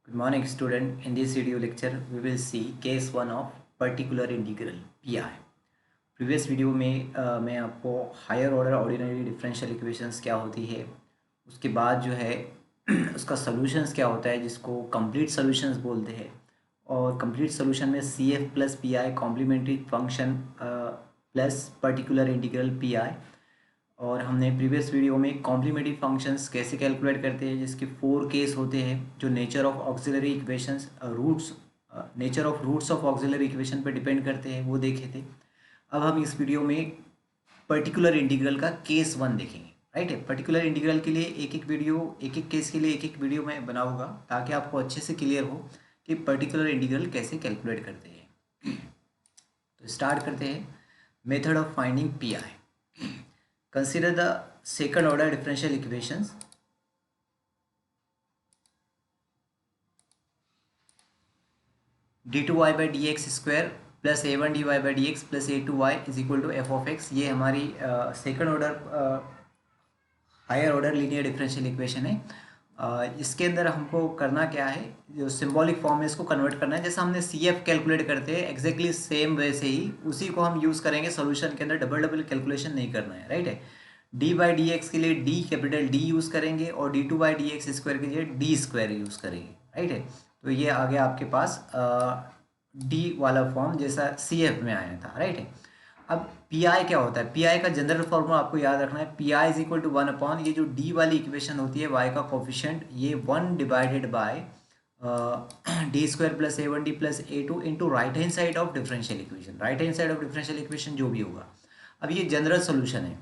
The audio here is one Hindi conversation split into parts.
Good morning, student. In this video lecture, we will see case one of particular integral (PI). Previous video में मैं आपको higher order ordinary differential equations क्या होती है, उसके बाद जो है उसका सॉल्यूशंस क्या होता है जिसको कंप्लीट सॉल्यूशंस बोलते हैं, और कंप्लीट सॉल्यूशन में CF plus PI complementary function plus particular integral PI। और हमने प्रीवियस वीडियो में कॉम्प्लीमेंट्री फंक्शंस कैसे कैलकुलेट करते हैं जिसके 4 केस होते हैं, जो nature of auxiliary equations nature of roots of auxiliary equation पर डिपेंड करते हैं, वो देखे थे। अब हम इस वीडियो में पर्टिकुलर इंटीग्रल का केस वन देखेंगे। राइट है, पर्टिकुलर इंटीग्रल के लिए एक एक केस के लिए एक वीडियो मैं बनाऊंगा ताकि आपको अच्छे से क्लियर हो कि पर्टिकुलर इंटीग्रल कैसे कैलकुलेट करते हैं। तो स्टार्ट करते हैं। Method of finding PI। Consider the second order differential equations. d2y by dx square plus a1 dy by dx plus a2y is equal to f of x। ये हमारी second order higher order linear differential equation है। इसके अंदर हमको करना क्या है, जो सिंबॉलिक फॉर्म है इसको कन्वर्ट करना है। जैसा हमने CF कैलकुलेट करते हैं एग्जैक्टली सेम वैसे ही उसी को हम यूज़ करेंगे सॉल्यूशन के अंदर। डबल कैलकुलेशन नहीं करना है। राइट है, d बाई डी एक्स के लिए d कैपिटल D यूज़ करेंगे और d2 by D x square के लिए d स्क्वायर यूज़ करेंगे। राइट है, तो ये आ गया आपके पास d वाला फॉर्म जैसा CF में आया था। राइट है, अब PI क्या होता है? PI का जनरल फॉर्मूला आपको याद रखना है। PI is equal to 1 upon ये जो D वाली इक्वेशन होती है y का कोफिशिएंट, ये 1 divided by D square plus A1D plus A2 into right hand side of differential equation. Right hand side of differential equation जो भी होगा। अब ये जनरल सोल्यूशन है।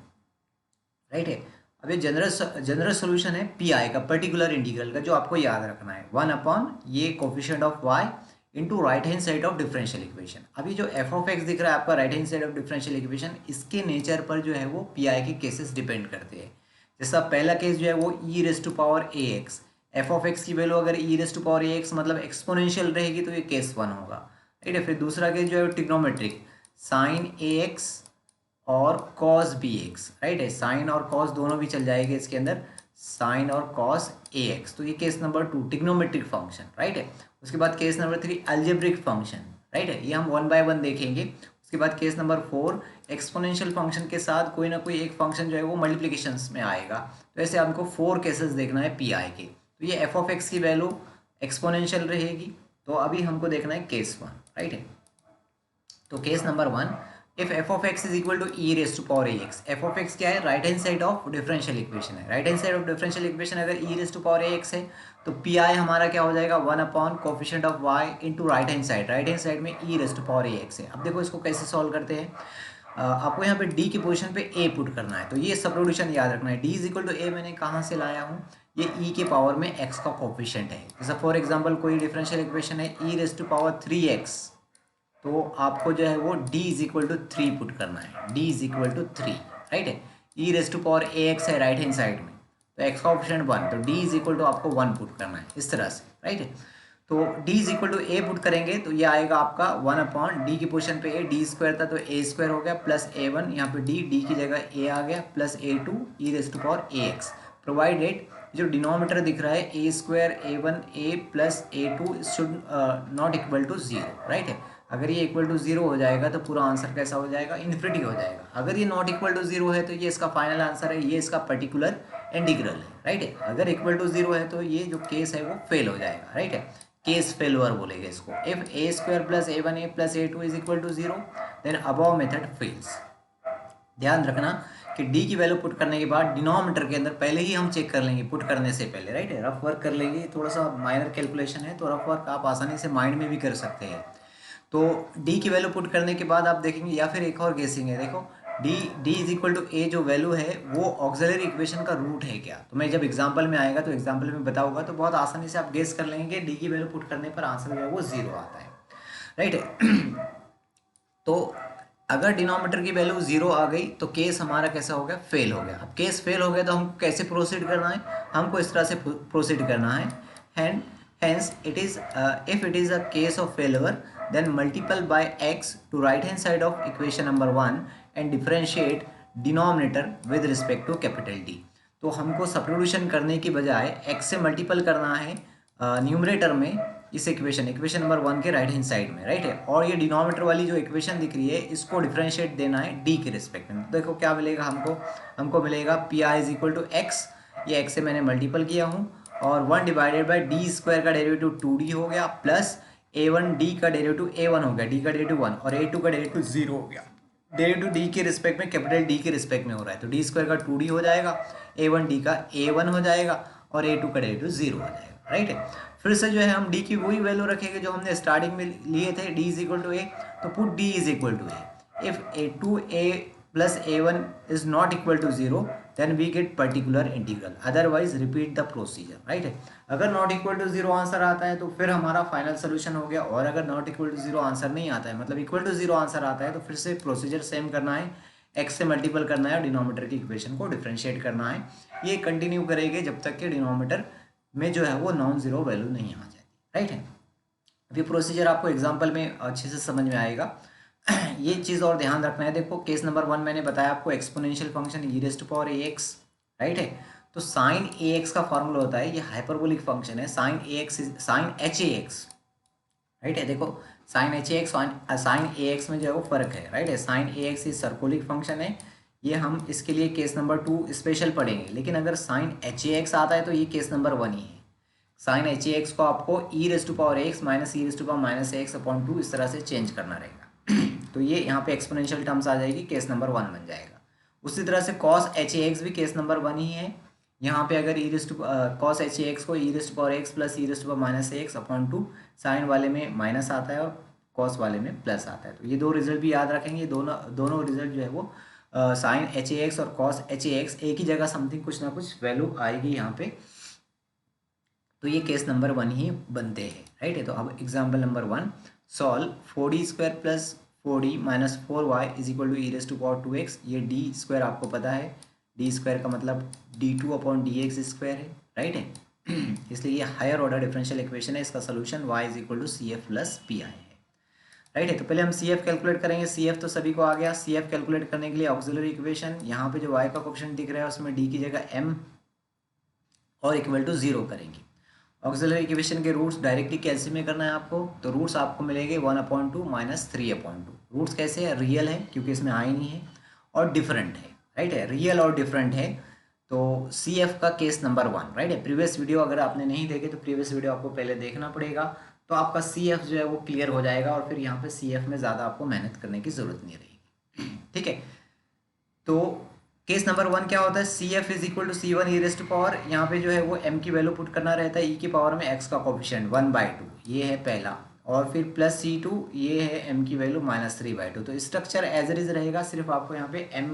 राइट है, अब ये जनरल सोल्यूशन है PI का, पर्टिकुलर इंटीग्रल का, जो आपको याद रखना है 1 अपॉन ये coefficient of y into right hand side of differential equation. अभी जो f ऑफ x दिख रहा है आपका right hand side of differential equation, इसके नेचर पर जो है वो PI के केसेस डिपेंड करते हैं। जैसा पहला केस जो है वो e raise to power ax, f of x की वैल्यू अगर e raise to power ax मतलब एक्सपोनेंशियल रहेगी तो ये केस 1 होगा। राइट है, फिर दूसरा केस जो है ट्रिग्नोमेट्रिक, साइन ax और कॉस bx। राइट है, साइन और कॉस दोनों भी चल जाएंगे इसके अंदर, साइन और कॉस ax। तो ये case number 2 trigonometric function. Right है, उसके बाद case number 3 algebraic function. Right है, ये हम 1 बाय 1 देखेंगे। उसके बाद केस नंबर 4 एक्सपोनेंशियल फंक्शन के साथ कोई ना कोई एक फंक्शन जो है वो मल्टीप्लिकेशंस में आएगा। तो ऐसे हमको 4 केसेस देखना है PI के। तो ये f ऑफ x की वैल्यू एक्सपोनेंशियल रहेगी। तो अभी हमको देखना है केस 1। राइट है, तो case number 1, if f of x is equal to e raise to power ax। f of x क्या है? Right hand side of differential equation है। Right hand side of differential equation अगर e raise to power ax है तो PI हमारा क्या हो जाएगा? 1 upon coefficient of y into right hand side. Right hand side में e raise to power ax है। अब देखो इसको कैसे सॉल्व करते हैं। आपको यहाँ पे d की पोजीशन पे a पुट करना है। तो ये सब्स्टिट्यूशन याद रखना है। d is equal to a मैंने कहाँ से लाया हूँ? ये e के पावर में x का कोफिशिएंट है। जैसा फॉर एग्जाम्पल कोई डिफरेंशियल इक्वेशन है e raise to power 3x, तो आपको जो है वो d is equal to 3 put करना है। d is equal to 3। Right है, e raise to power ax है राइट हैंड साइड में, तो x का ऑप्शन 1, तो d इज इक्वल टू आपको 1 पुट करना है इस तरह से। राइट है, तो d is equal to a put करेंगे तो ये आएगा आपका 1 अपॉन d की पोजीशन पे a, d स्क्वायर था तो a स्क्वायर हो गया प्लस a1, यहाँ पे d की जगह a आ गया plus a2 e raise to power ax, provided जो डिनोमिनेटर दिख रहा है a square a1 a plus a2 should not equal to 0। Right है, अगर ये इक्वल टू 0 हो जाएगा तो पूरा आंसर कैसा हो जाएगा? इन्फिनिटी हो जाएगा। अगर ये नॉट इक्वल टू 0 है तो ये इसका फाइनल आंसर है, ये इसका पर्टिकुलर इंटीग्रल है। राइट है, अगर इक्वल टू 0 है तो ये जो केस है वो फेल हो जाएगा। राइट है, केस फेलवर बोलेगा इसको। If a square plus a1 a plus a2 is equal to 0 then above method fails. ध्यान रखना कि d की वैल्यू पुट करने के बाद डिनोमिनेटर के अंदर पहले ही हम चेक कर लेंगे पुट करने से पहले। राइट है, रफ वर्क कर लेंगे, थोड़ा सा माइनर कैलकुलेशन है तो रफ वर्क आप आसानी से माइंड में भी कर सकते हैं। तो d की वैल्यू पुट करने के बाद आप देखेंगे, या फिर एक और गेसिंग है। देखो d is equal to a जो वैल्यू है वो ऑक्सिलरी इक्वेशन का रूट है क्या? तो मैं जब एग्जांपल में आएगा तो एग्जांपल में बताऊंगा तो बहुत आसानी से आप गेस कर लेंगे d की वैल्यू पुट करने पर आंसर जो है वो 0 आता है। राइट है, तो अगर डिनोमिनेटर की वैल्यू 0 आ गई तो केस हमारा कैसा हो गया? फेल हो गया। अब केस फेल हो गया तो हमको कैसे प्रोसीड करना है? हमको इस तरह से प्रोसीड करना है। And hence it is if it is a case of failure then multiply by x to right hand side of equation number 1 and differentiate denominator with respect to capital D। तो हमको सब्स्टिट्यूशन करने की बजाय x से मल्टीपल करना है न्यूमरेटर में इस इक्वेशन नंबर 1 के राइट हैंड साइड में, राइट है। और ये डिनोमिनेटर वाली जो इक्वेशन दिख रही है इसको डिफरेंशिएट देना है डी के रिस्पेक्ट में। देखो क्या मिलेगा हमको मिलेगा P I is equal to x, ये एक्स से मैंने मल्टीपल किया हूँ, और 1 डिवाइडेड बाई डी स्क्वायर का डेरिवेटिव 2d हो गया, प्लस a1 डी का डेरिवेटिव a1 हो गया, डी का डेरिवेटिव 1, और a2 का डेरिवेटिव 0 हो गया। डेरिवेटिव डी के रिस्पेक्ट में, कैपिटल डी के रिस्पेक्ट में हो रहा है, तो डी स्क्वायर का 2d हो जाएगा, a1 डी का a1 हो जाएगा, और a2 का डेरिवेटिव 0 हो जाएगा, राइट है। फिर से जो है हम d की वही वैल्यू रखेंगे जो हमने स्टार्टिंग में लिए थे, d is equal to a, तो put d is equal to a। If a2a plus a1 is not equal to 0 then we get particular integral, otherwise repeat the procedure, right है। अगर not equal to 0 आंसर आता है तो फिर हमारा फाइनल सोल्यूशन हो गया, और अगर not equal to 0 आंसर नहीं आता है, मतलब equal to 0 आंसर आता है, तो फिर से प्रोसीजर सेम करना है, x से मल्टीपल करना है और डिनोमिनेटर की इक्वेशन को डिफरेंशिएट करना है। ये कंटिन्यू करेंगे जब तक कि डिनोमिनेटर में जो है वो नॉन जीरो वैल्यू नहीं आ जाती, राइट है। ये प्रोसीजर आपको एग्जाम्पल में अच्छे से समझ में आएगा। ये चीज़ और ध्यान रखना है, देखो केस नंबर 1 मैंने बताया आपको exponential function e raised to power ax, right है। तो साइन ax का फॉर्मूला होता है, ये हाइपरबोलिक फंक्शन है, साइन hax, राइट है। देखो साइन hax साइन ax में जो है वो फर्क है, राइट है। साइन ax ये सर्कुलिक फंक्शन है, ये हम इसके लिए केस नंबर 2 स्पेशल पढ़ेंगे, लेकिन अगर साइन hax आता है तो ये केस नंबर 1 ही है। साइन hax को आपको e raised to power ax minus e raised to power minus ax upon 2 इस तरह से चेंज करना रहेगा। तो ये यहाँ पे एक्सपोनेंशियल टर्म्स आ जाएगी, केस नंबर 1 बन जाएगा। उसी तरह से कॉस hax भी केस नंबर 1 ही है। यहाँ पे अगर कॉस hax को e raised to power x plus e raised to power minus x upon 2, sine वाले में माइनस आता है और कॉस वाले में प्लस आता है। तो ये दो रिजल्ट भी याद रखेंगे, दोनों रिजल्ट जो है वो साइन hax और कॉस hax एक ही जगह समथिंग कुछ ना कुछ वैल्यू आएगी यहाँ पे, तो ये केस नंबर 1 ही बनते हैं, राइट है। तो अब example number 1, solve 4d square plus 4d minus 4y is equal to e raised to power 2x। ये डी स्क्वायर आपको पता है, डी स्क्वायर का मतलब d2 अपॉन dx स्क्वायर है, राइट है। इसलिए ये हायर ऑर्डर डिफरेंशियल इक्वेशन है, इसका solution y is equal to C F plus P I है, राइट है। तो पहले हम सी एफ कैलकुलेट करेंगे, सी एफ तो सभी को आ गया। सी एफ कैलकुलेट करने के लिए ऑक्सिलरी इक्वेशन, यहाँ पे जो y का कोएफिशिएंट दिख रहा है उसमें d की जगह m और इक्वल टू 0 करेंगे। ऑक्सिलरी इक्वेशन के रूट्स डायरेक्टली कैलसियम में करना है आपको, तो रूट्स आपको मिलेंगे 1/2 माइनस 3/2। रूट्स कैसे है, रियल है क्योंकि इसमें आई नहीं है, और डिफरेंट है, राइट है। रियल और डिफरेंट है, तो सी एफ का केस नंबर 1, राइट है। प्रीवियस वीडियो अगर आपने नहीं देखे तो प्रीवियस वीडियो आपको पहले देखना पड़ेगा, तो आपका सी एफ जो है वो क्लियर हो जाएगा, और फिर यहाँ पे सी एफ में ज़्यादा आपको मेहनत करने की ज़रूरत नहीं रहेगी, ठीक है। तो केस नंबर 1 क्या होता है, C F is equal to C one e raised to power, यहाँ पे जो है वो m की वैल्यू पुट करना रहता है, e की पावर में x का कोएफिशिएंट 1/2, ये है पहला, और फिर प्लस C2, ये है m की वैल्यू माइनस 3/2। तो स्ट्रक्चर एज इट इज रहेगा, सिर्फ आपको यहाँ पे m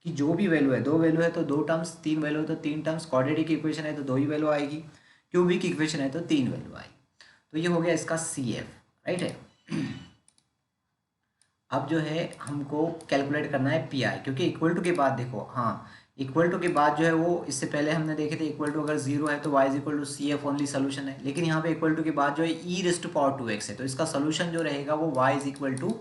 की जो भी वैल्यू है, 2 वैल्यू है तो 2 टर्म्स, 3 वैल्यू है तो 3 टर्म्स, क्वाड्रेटिक इक्वेशन है तो 2 ही वैल्यू आएगी, क्यूबिक इक्वेशन है तो 3 वैल्यू आएगी। तो ये हो गया इसका सी एफ, राइट है। अब जो है हमको कैलकुलेट करना है पी आई, क्योंकि इक्वल टू के बाद देखो, हाँ इक्वल टू के बाद जो है वो, इससे पहले हमने देखे थे इक्वल टू अगर 0 है तो y is equal to C F only solution है, लेकिन यहाँ पे इक्वल टू के बाद जो है ई रेज़्ड टू पावर 2x है, तो इसका सोल्यूशन जो रहेगा वो y is equal to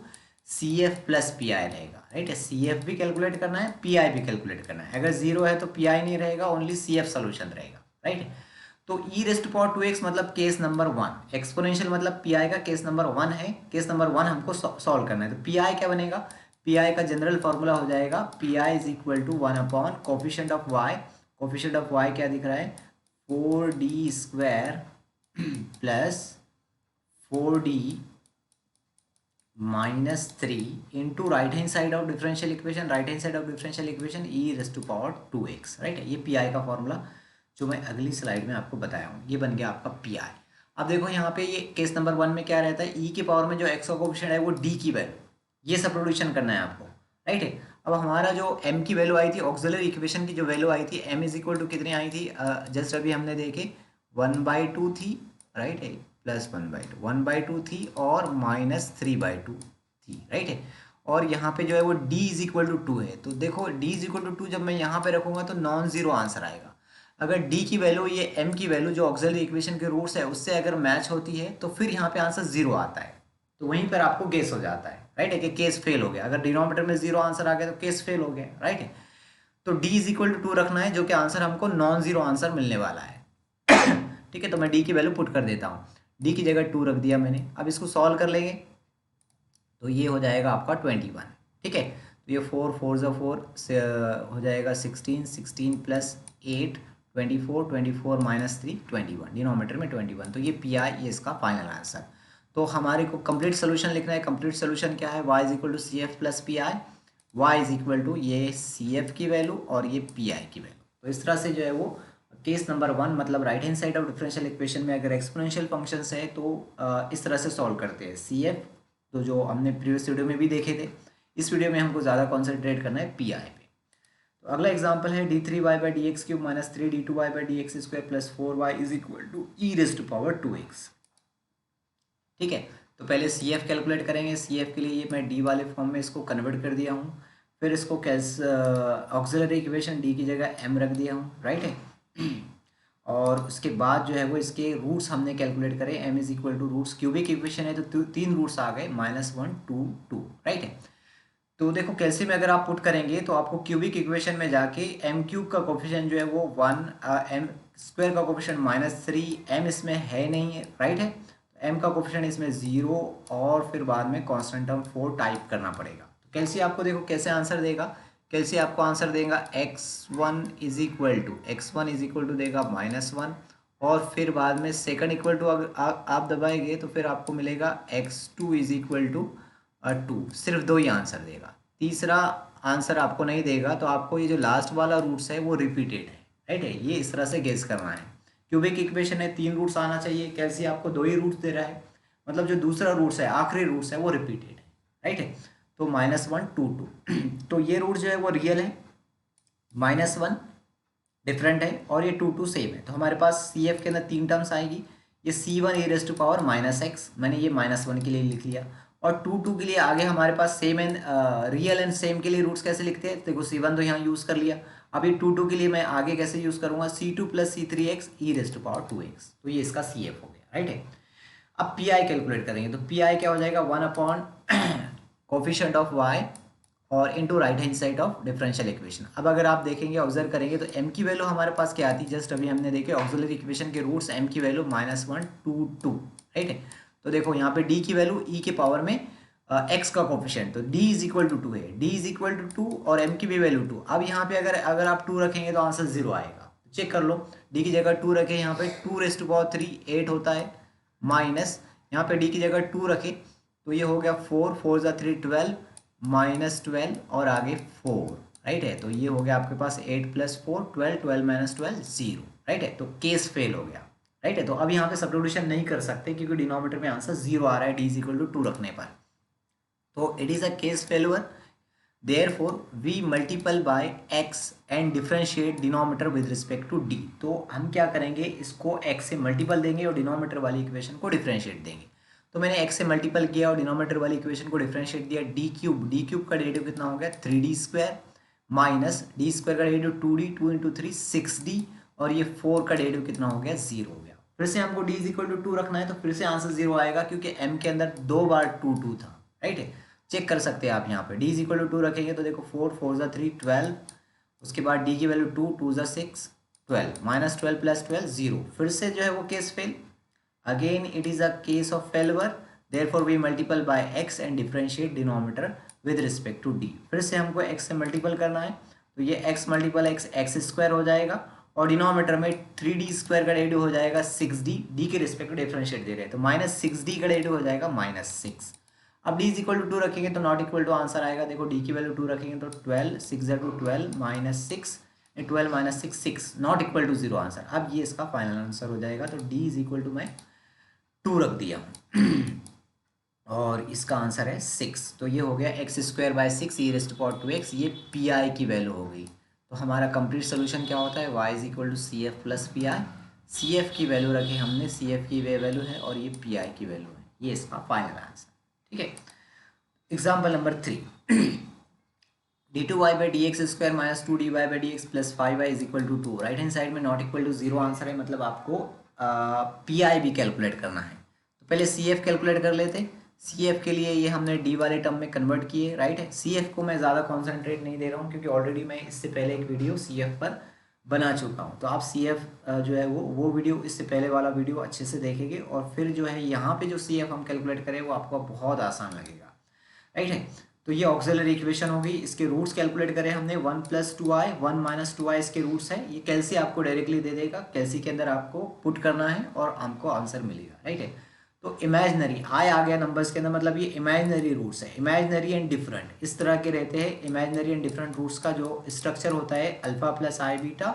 C F plus P I रहेगा, राइट है। सी एफ भी कैलकुलेट करना है, पी आई भी कैलकुलेट करना है। अगर 0 है तो पी आई नहीं रहेगा, ओनली सी एफ सोल्यूशन रहेगा, राइट है। तो ई रेज़्ड टू पावर 2x मतलब केस नंबर 1, एक्सपोनेंशियल मतलब पी आई का केस नंबर 1 है, केस नंबर 1 हमको सॉल्व करना है। तो पी आई क्या बनेगा, पी आई का जनरल फार्मूला हो जाएगा P I is equal to 1 upon coefficient of y, coefficient of y क्या दिख रहा है 4d square plus 4d minus 3 into right hand side of differential equation, right hand side of differential equation e raised to power 2x, right है। ये पी आई का फॉर्मूला जो मैं अगली स्लाइड में आपको बताया हूँ, ये बन गया आपका पी आई। अब देखो यहाँ पे ये केस नंबर 1 में क्या रहता है, ई की पावर में जो एक्स का कोएफिशिएंट है वो डी की वैल्यू, ये सब्स्टिट्यूशन करना है आपको, राइट है। अब हमारा जो m की वैल्यू आई थी, ऑक्सिलरी इक्वेशन की जो वैल्यू आई थी m इज इक्वल टू कितनी आई थी, जस्ट अभी हमने देखे 1/2 थी, राइट है, प्लस 1/2 थी और माइनस 3/2 थी, राइट है। और यहाँ पे जो है वो d इज इक्वल टू 2 है, तो देखो d इज इक्वल टू 2 जब मैं यहाँ पे रखूँगा तो नॉन जीरो आंसर आएगा। अगर d की वैल्यू ये m की वैल्यू जो ऑक्सिलरी इक्वेशन के रूट्स है उससे अगर मैच होती है तो फिर यहाँ पे आंसर 0 आता है, तो वहीं पर आपको गेस हो जाता है, राइट है, कि केस फेल हो गया। अगर डिनोमिनेटर में 0 आंसर आ गया तो केस फेल हो गया, राइट है। तो d इज इक्वल टू 2 रखना है, जो कि आंसर हमको नॉन जीरो आंसर मिलने वाला है। ठीक है, तो मैं डी की वैल्यू पुट कर देता हूँ, डी की जगह 2 रख दिया मैंने। अब इसको सॉल्व कर लेंगे तो ये हो जाएगा आपका 21, ठीक है। तो ये 4 4 ज़ा 4 से हो जाएगा 16, 16 प्लस 8 24, 24 माइनस 3 21, डिनोमीटर में 21। तो ये पी आई, ये इसका फाइनल आंसर। तो हमारे को कंप्लीट सोल्यूशन लिखना है। कंप्लीट सोल्यूशन क्या है, y is equal to C F plus P I, y is equal to ये सी एफ की वैल्यू और ये पी आई की वैल्यू। तो इस तरह से जो है वो केस नंबर 1 मतलब right hand side of differential equation में अगर एक्सपोनेंशियल फंक्शंस है तो इस तरह से सॉल्व करते हैं। सी एफ तो जो हमने प्रीवियस वीडियो में भी देखे थे, इस वीडियो में हमको ज़्यादा कॉन्सेंट्रेट करना है पी आई पे। तो अगला एग्जाम्पल है d3y/dx³ minus 3d2y/dx² plus 4y is equal to e raise to power 2x। ठीक है, तो पहले सी एफ कैलकुलेट करेंगे। सी एफ के लिए ये मैं डी वाले फॉर्म में इसको कन्वर्ट कर दिया हूँ, फिर इसको ऑक्सिलरी इक्वेशन डी की जगह m रख दिया हूँ, राइट है। और उसके बाद जो है वो इसके रूट्स हमने कैलकुलेट करे, m is equal to roots, cubic equation है तो 3 रूट्स आ गए, -1 2 2, राइट है। तो देखो कैल्शियम में अगर आप पुट करेंगे तो आपको क्यूबिक इक्वेशन में जाके m³ का कोफिशिएंट जो है वो 1, m² का कोफिशिएंट -3, m इसमें है नहीं है, राइट है। m का कोफिशिएंट इसमें 0 और फिर बाद में कांस्टेंट टर्म 4 टाइप करना पड़ेगा। तो कैल्शियम आपको देखो कैसे आंसर देगा, कैल्शियम आपको आंसर देगा x1 इज इक्वल टू देगा -1 और फिर बाद में सेकंड इक्वल टू आप दबाएंगे तो फिर आपको मिलेगा x2 इज इक्वल टू 2, सिर्फ 2 ही आंसर देगा, तीसरा आंसर आपको नहीं देगा। तो आपको ये जो लास्ट वाला रूट्स है वो रिपीटेड है, राइट है, ये इस तरह से गेस करना है। क्यूबिक इक्वेशन है 3 रूट्स आना चाहिए, कैसे आपको 2 ही रूट्स दे रहा है, मतलब जो दूसरा रूट्स है आखिरी रूट्स है वो रिपीटेड है, राइट है। तो -1 2 2 तो ये रूट जो है वो रियल है, -1 डिफरेंट है और ये 2 2 सेम है। तो हमारे पास सी एफ के अंदर 3 टर्म्स आएगी, ये c1 e raise to power -x, मैंने ये -1 के लिए लिख लिया, और 2 2 के लिए आगे हमारे पास same and real and same के लिए रूट्स कैसे लिखते हैं, देखो c1 तो यहाँ यूज़ कर लिया, अभी 2 2 के लिए मैं आगे कैसे यूज़ करूँगा, c2 plus c3x e raise to power 2x, तो ये इसका सी एफ हो गया, राइट है। अब पी आई कैलकुलेट करेंगे तो पी आई क्या हो जाएगा, 1 कोफिशिएंट ऑफ y और into right hand side of differential equation. अब अगर आप देखेंगे ऑब्जर्व करेंगे तो m की वैल्यू हमारे पास क्या आती है, जस्ट अभी हमने देखे ऑक्सिलरी इक्वेशन के रूट्स, m की वैल्यू -1 2 2, राइट है। तो देखो यहाँ पे d की वैल्यू e के पावर में x का कोफिशिएंट, तो d इज इक्वल टू 2 है, d इज इक्वल टू 2 और m की भी वैल्यू 2। अब यहाँ पे अगर आप 2 रखेंगे तो आंसर 0 आएगा, चेक कर लो, d की जगह 2 रखें, यहाँ पे 2 रेज़ टू पावर 3 8 होता है, माइनस यहाँ पे d की जगह 2 रखें तो ये हो गया 4 4 ज़ा 3 12 -12 और आगे 4, राइट है। तो ये हो गया आपके पास 8 + 4 12 12 - 12 0, राइट है। तो केस फेल हो गया, राइट है। तो अब यहाँ पे सब्स्टिट्यूशन नहीं कर सकते क्योंकि डिनोमिनेटर में आंसर 0 आ रहा है d इज इक्वल टू 2 रखने पर, तो it is a case failure, therefore we multiple by x and differentiate denominator with respect to d। तो हम क्या करेंगे, इसको x से मल्टीपल देंगे और डिनोमिनेटर वाली इक्वेशन को डिफरेंशिएट देंगे। तो मैंने x से मल्टीपल किया और डिनोमिनेटर वाली इक्वेशन को डिफरेंशिएट दिया, d³ का डेरिवेटिव कितना हो गया 3d² माइनस d² का डेरिवेटिव 2d 2 इंटू 3 6d और ये 4 का डेरिवेटिव कितना हो गया 0 हो गया। फिर से हमको d इज इक्वल टू 2 रखना है तो फिर से आंसर 0 आएगा क्योंकि m के अंदर 2 बार 2 2 था, राइट है। चेक कर सकते हैं आप यहाँ पे d इज इक्वल टू 2 रखेंगे तो देखो 4 4 ज़ा 3 12, उसके बाद d की वैल्यू 2 2 ज़ा 6 12 -12 + 12 0, फिर से जो है वो case fail, again it is a case of failure, therefore we multiply by x and differentiate denominator with respect to d। फिर से हमको x से मल्टीपल करना है तो ये x × x x² हो जाएगा और डिनोमिनेटर में 3d² का डेरिवेटिव हो जाएगा 6d, d के रिस्पेक्ट में डिफरेंशिएट दे रहे हैं तो -6d का डेरिवेटिव हो जाएगा -6। अब d इज इक्वल टू 2 रखेंगे तो नॉट इक्वल टू आंसर आएगा, देखो d की वैल्यू 2 रखेंगे तो 12 6 × 2 12 -6 12 - 6 6 नॉट इक्वल टू 0 आंसर। अब ये इसका फाइनल आंसर हो जाएगा, तो d इज इक्वल टू मैं 2 रख दिया और इसका आंसर है 6। तो ये हो गया x² / 6 e raise to power 2x, ये पी आई की वैल्यू हो गई। तो हमारा कंप्लीट सोल्यूशन क्या होता है, y is equal to C F plus P I, C F की वैल्यू रखी हमने, सी एफ की वैल्यू है और ये पी आई की वैल्यू है, ये इसका फाइनल आंसर, ठीक है। Example number 3 d2y/dx² minus 2dy/dx plus 5y is equal to 2, right hand side में नॉट इक्वल टू 0 आंसर है, मतलब आपको पी आई भी कैलकुलेट करना है। तो पहले सी एफ कैलकुलेट कर लेते, सी एफ के लिए ये हमने डी वाले टर्म में कन्वर्ट किए, राइट है। सी एफ को मैं ज़्यादा कॉन्सेंट्रेट नहीं दे रहा हूँ क्योंकि ऑलरेडी मैं इससे पहले एक वीडियो सी एफ पर बना चुका हूँ। तो आप सी एफ जो है वो वीडियो, इससे पहले वाला वीडियो अच्छे से देखेंगे और फिर जो है यहाँ पे जो सी एफ हम कैलकुलेट करें वो आपको बहुत आसान लगेगा, राइट है। तो ये ऑक्सिलरी इक्वेशन होगी, इसके रूट्स कैलकुलेट करें हमने, 1+2i 1 - 2i इसके रूट्स हैं। ये कैल्सी आपको डायरेक्टली दे देगा, कैल्सी के अंदर आपको पुट करना है और हमको आंसर मिलेगा, राइट है। तो इमेजनरी आई आ गया नंबर्स के अंदर, मतलब ये इमेजनरी रूट्स है, इमेजनरी एंड डिफरेंट इस तरह के रहते हैं। इमेजनरी एंड डिफरेंट रूट्स का जो स्ट्रक्चर होता है अल्फा प्लस आई बीटा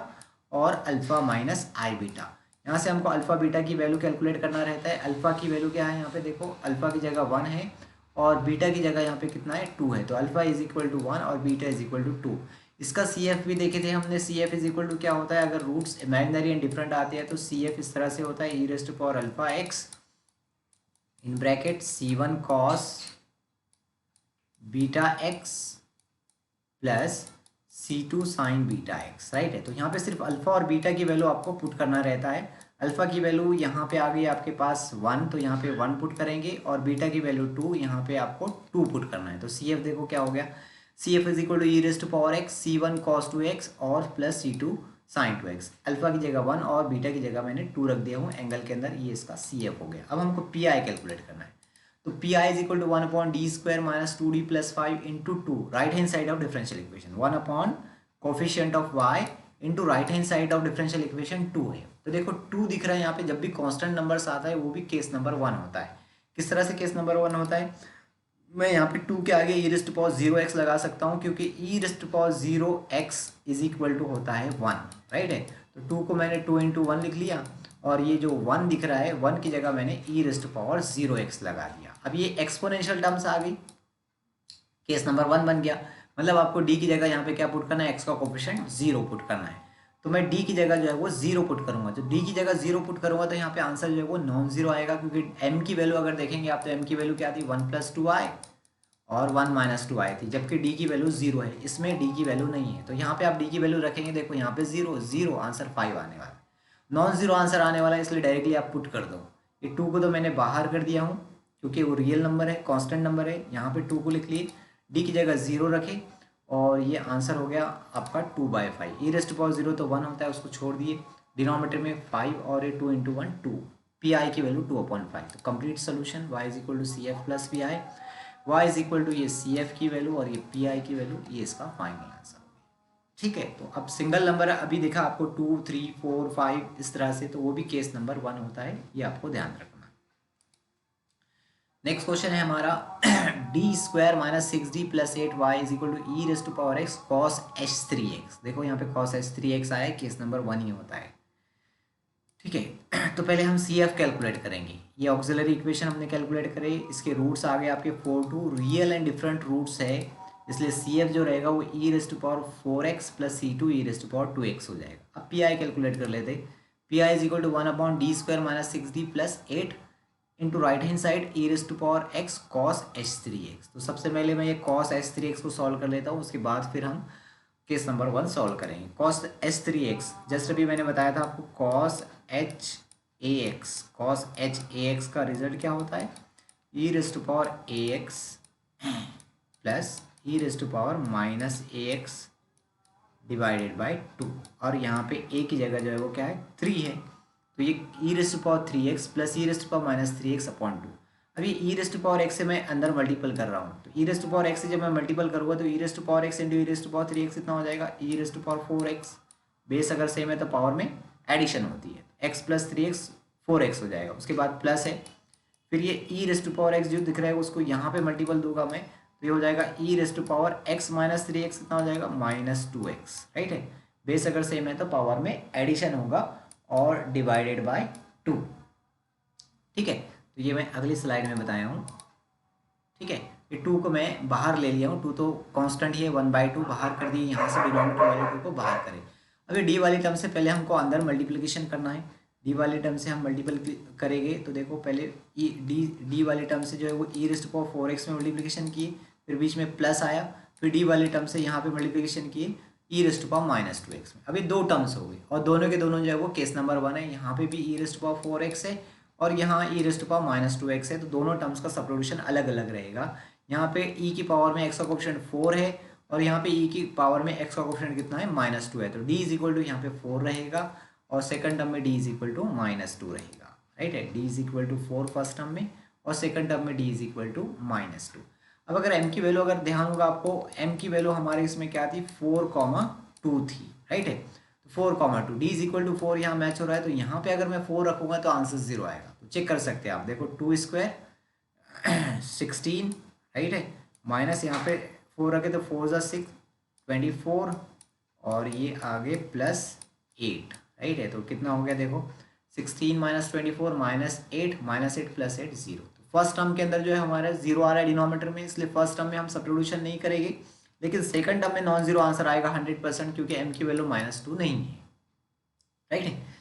और अल्फा माइनस आई बीटा। यहाँ से हमको अल्फा बीटा की वैल्यू कैलकुलेट करना रहता है। अल्फा की वैल्यू क्या है, यहाँ पे देखो अल्फा की जगह 1 है और बीटा की जगह यहाँ पे कितना है 2 है। तो अल्फा इज इक्वल टू 1 और बीटा इज इक्वल टू 2। इसका सी एफ भी देखे थे हमने, C F is equal to क्या होता है, अगर रूट्स इमेजनरी एंड डिफरेंट आते हैं तो सी एफ इस तरह से होता है, e raise to power alpha x in bracket C1 cos beta x plus C2 sine beta x, right है। तो यहाँ पे सिर्फ अल्फा और बीटा की वैल्यू आपको पुट करना रहता है। अल्फा की वैल्यू यहाँ पे आ गई आपके पास 1, तो यहाँ पे 1 पुट करेंगे और बीटा की वैल्यू 2, यहाँ पे आपको 2 पुट करना है। तो सी एफ देखो क्या हो गया, C F is equal to e raise to power x C1 cos 2x और plus C2 sign 2x। Alpha की जगह 1 और बीटा की जगह मैंने 2 रख दिया हूँ एंगल के अंदर, ये इसका सी एफ हो गया। अब हमको पी आई कैलकुलेट करना है। तो P I is equal to 1/d² - 2d + 5 into 2 right hand side of differential equation, 1 coefficient of y into right hand side of differential equation 2 है। तो देखो 2 दिख रहा है यहाँ पे, जब भी कांस्टेंट नंबर्स आता है वो भी केस नंबर 1 होता है। किस तरह से केस नंबर 1 होता है, मैं यहाँ पे 2 के आगे ई रेज़ टू पावर 0x लगा सकता हूँ क्योंकि e raise to power 0x is equal to होता है 1, राइट है। तो 2 को मैंने 2 × 1 लिख लिया और ये जो 1 दिख रहा है 1 की जगह मैंने ई रेज़ टू पावर 0x लगा दिया। अब ये एक्सपोनेंशियल टर्म्स आ गई, केस नंबर 1 बन गया। मतलब आपको डी की जगह यहाँ पे क्या पुट करना है, एक्स का कोफिशिएंट 0 पुट करना है। तो मैं डी की जगह जो है वो 0 पुट करूंगा। तो डी की जगह 0 पुट करूंगा तो यहाँ पे आंसर जो है वो नॉन जीरो आएगा, क्योंकि एम की वैल्यू अगर देखेंगे आप तो एम की वैल्यू क्या थी, 1+2i और 1 - 2i थी, जबकि डी की वैल्यू 0 है, इसमें डी की वैल्यू नहीं है। तो यहाँ पे आप डी की वैल्यू रखेंगे, देखो यहाँ पे 0 0 आंसर 5 आने वाला है, नॉन जीरो आंसर आने वाला है, इसलिए डायरेक्टली आप पुट कर दो। ये 2 को तो मैंने बाहर कर दिया हूँ क्योंकि वो रियल नंबर है, कांस्टेंट नंबर है। यहाँ पे 2 को लिख लिए, डी की जगह 0 रखे और ये आंसर हो गया आपका 2/5। ई रेज़ टू पावर 0 तो 1 होता है, उसको छोड़ दिए, डिनोमिनेटर में 5 और ये 2 × 1 2, पी आई की वैल्यू 2/5। तो complete solution y is equal to C F plus P I, y is equal to ये सी एफ की वैल्यू और ये पी आई की वैल्यू, ये इसका फाइनल आंसर हो गया। ठीक है, तो अब सिंगल नंबर अभी देखा आपको 2 3 4 5 इस तरह से, तो वो भी केस नंबर 1 होता है, ये आपको ध्यान रखना। नेक्स्ट क्वेश्चन है हमारा d² - 6d + 8y is equal to e raise to power x cos h3x। देखो यहाँ पे cos h3x आया, केस नंबर 1 ही होता है। ठीक है, तो पहले हम सी एफ कैलकुलेट करेंगे। ये ऑक्सिलरी इक्वेशन हमने कैलकुलेट करे, इसके रूट्स आ गए आपके 4 2 रियल एंड डिफरेंट रूट्स है, इसलिए सी एफ जो रहेगा वो e raise to power 4x + C2 e raise to power 2x हो जाएगा। अब पी आई कैलकुलेट कर लेते, P I is equal to 1/d² - 6d + 8 into right hand side e raise to power x cos h3x। तो सबसे पहले मैं ये cos h3x को सॉल्व कर लेता हूँ, उसके बाद फिर हम केस नंबर 1 सॉल्व करेंगे। cos h3x जस्ट अभी मैंने बताया था आपको, cos h का रिजल्ट क्या होता है, e raise to power ax plus e raise to power -ax divided by 2, और यहाँ पे a की जगह जो है वो क्या है 3 है, तो ये e raise to power 3x plus e raise to power -3x/2। अब ये e raise to power x से मैं अंदर मल्टीपल कर रहा हूँ, तो e raise to power x से जब मैं मल्टीपल करूँगा तो e raise to power x into e raise to power 3x कितना हो जाएगा, e raise to power 4x। Base अगर सेम है तो पावर में एडिशन होती है, x + 3x 4x हो जाएगा, उसके बाद प्लस है, फिर ये e raise to power x जो दिख रहा है उसको यहाँ पे मल्टीपल दूंगा मैं, तो ये हो जाएगा e raise to power x - 3x कितना हो जाएगा -2x, राइट है। बेस अगर सेम है तो पावर में एडिशन होगा और डिवाइडेड बाय 2। ठीक है, तो ये मैं अगली स्लाइड में बताया हूँ। ठीक है, ये 2 को मैं बाहर ले लिया हूँ, 2 तो कांस्टेंट ही है, 1/2 बाहर कर दिए, यहाँ से डिनोमिनेटर वाले 2 को बाहर करें। अभी डी वाली टर्म से पहले हमको अंदर मल्टीप्लिकेशन करना है, डी वाली टर्म से हम मल्टीपल करेंगे, तो देखो पहले ई डी वाली टर्म से जो है वो e raise to power 4x में मल्टीप्लिकेशन किए, फिर बीच में प्लस आया, फिर डी वाली टर्म से यहाँ पे मल्टीप्लिकेशन किए ई रेज़ टू पावर -2x में। अभी 2 टर्म्स हो गए और दोनों के दोनों जो है वो केस नंबर 1 है, यहाँ पे भी ई रेज़ टू पावर 4x है और यहाँ ई रेज़ टू पावर -2x है, तो दोनों टर्म्स का सब्स्टिट्यूशन अलग अलग रहेगा। यहाँ पे ई की पावर में x का कोएफिशिएंट 4 है और यहाँ पे ई की पावर में एक्स का कोफिशिएंट कितना है -2 है, तो डी इज इक्वल टू यहाँ पे 4 रहेगा और सेकंड टर्म में डी इज इक्वल टू -2 रहेगा, राइट है। D is equal to 4 first term में और सेकंड टर्म में डी इज इक्वल टू -2। अब अगर एम की वैल्यू अगर ध्यान होगा आपको, एम की वैल्यू हमारे इसमें क्या थी 4,2 थी, राइट है। तो 4,2 डी इज इक्वल टू 4 यहाँ मैच हो रहा है, तो यहाँ पे अगर मैं 4 रखूँगा तो आंसर 0 आएगा। तो चेक कर सकते हैं आप, देखो 2 स्क्वायर 16, राइट है, माइनस यहाँ पे 4 रखे तो 4 ज़ा 6 24 और ये आगे +8, राइट है। तो कितना हो गया देखो 16 - 24 -8 -8 +8 0। तो फर्स्ट टर्म के अंदर जो है हमारा 0 आ रहा है डिनोमिनेटर में, इसलिए फर्स्ट टर्म में हम सब्स्टिट्यूशन नहीं करेंगे, लेकिन सेकंड टर्म में नॉन जीरो आंसर आएगा 100%, क्योंकि एम की वैल्यू -2 नहीं है, राइट है।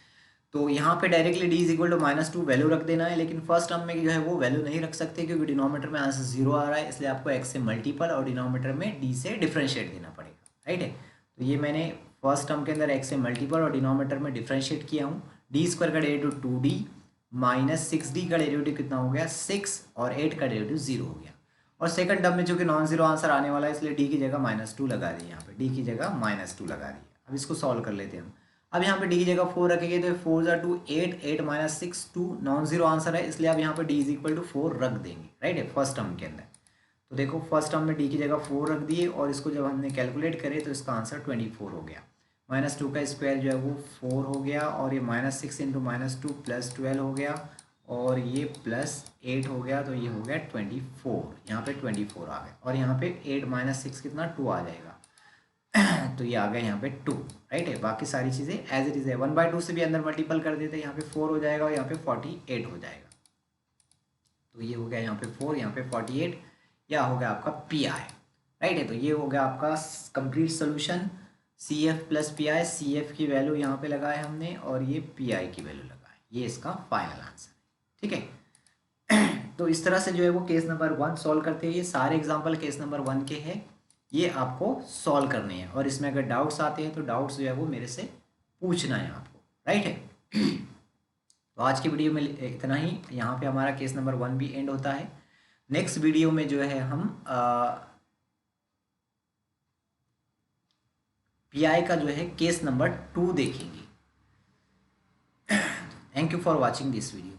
तो यहाँ पे directly D is equal to -2 value रख देना है, लेकिन फर्स्ट टर्म में जो है वो वैल्यू नहीं रख सकते क्योंकि डिनोमिनेटर में आंसर 0 आ रहा है, इसलिए आपको एक्स से मल्टीपल और डिनोमिनेटर में डी से डिफरेंशिएट देना पड़ेगा, राइट है। तो ये मैंने फर्स्ट टर्म के अंदर एक्स से मल्टीपल और डिनोमिनेटर में डिफरेंशिएट किया हूँ। डी स्क्वायर का डेरिवेटिव 2d -6d का डेरिवेटिव कितना हो गया 6 और 8 का डेरिवेटिव 0 हो गया। और सेकंड टर्म में जो कि नॉन जीरो आंसर आने वाला है, इसलिए डी की जगह -2 लगा दी, यहाँ पे डी की जगह -2 लगा दी। अब इसको सॉल्व कर लेते हैं हम। अब यहाँ पे डी की जगह 4 रखेंगे तो 4 ज़ा 2 8 8 -6 2 नॉन जीरो आंसर है, इसलिए अब यहाँ पे डी इज इक्वल टू 4 रख देंगे, राइट है, फर्स्ट टर्म के अंदर। तो देखो फर्स्ट टर्म में डी की जगह 4 रख दिए और इसको जब हमने कैलकुलेट करे तो इसका आंसर 24 हो गया। -2 का स्क्वायर जो है वो 4 हो गया और ये -6 × -2 +12 हो गया और ये +8 हो गया, तो ये हो गया 24, यहाँ पे 24 आ गया। और यहाँ पे 8 - 6 कितना 2 आ जाएगा तो ये आ गया यहाँ पे 2, राइट है। बाकी सारी चीज़ें एज इट इज़ है, 1/2 से भी अंदर मल्टीपल कर देते हैं, यहाँ पे 4 हो जाएगा और यहाँ पे 48 हो जाएगा। तो ये हो गया यहाँ पे 4, यहाँ पे 48, या हो गया आपका पी आई, राइट है। तो ये हो गया आपका complete solution, C F plus P I. C F की वैल्यू यहाँ पे लगाए हमने और ये पी आई की वैल्यू लगाए, ये इसका फाइनल आंसर है, ठीक है। तो इस तरह से जो है वो केस नंबर 1 सॉल्व करते हैं। ये सारे एग्जाम्पल केस नंबर 1 के हैं, ये आपको सॉल्व करने हैं और इसमें अगर डाउट्स आते हैं तो डाउट्स जो है वो मेरे से पूछना है आपको, राइट है। तो आज की वीडियो में इतना ही, यहाँ पे हमारा केस नंबर 1 भी एंड होता है। नेक्स्ट वीडियो में जो है हम पीआई का जो है केस नंबर 2 देखेंगे। Thank you for watching this video.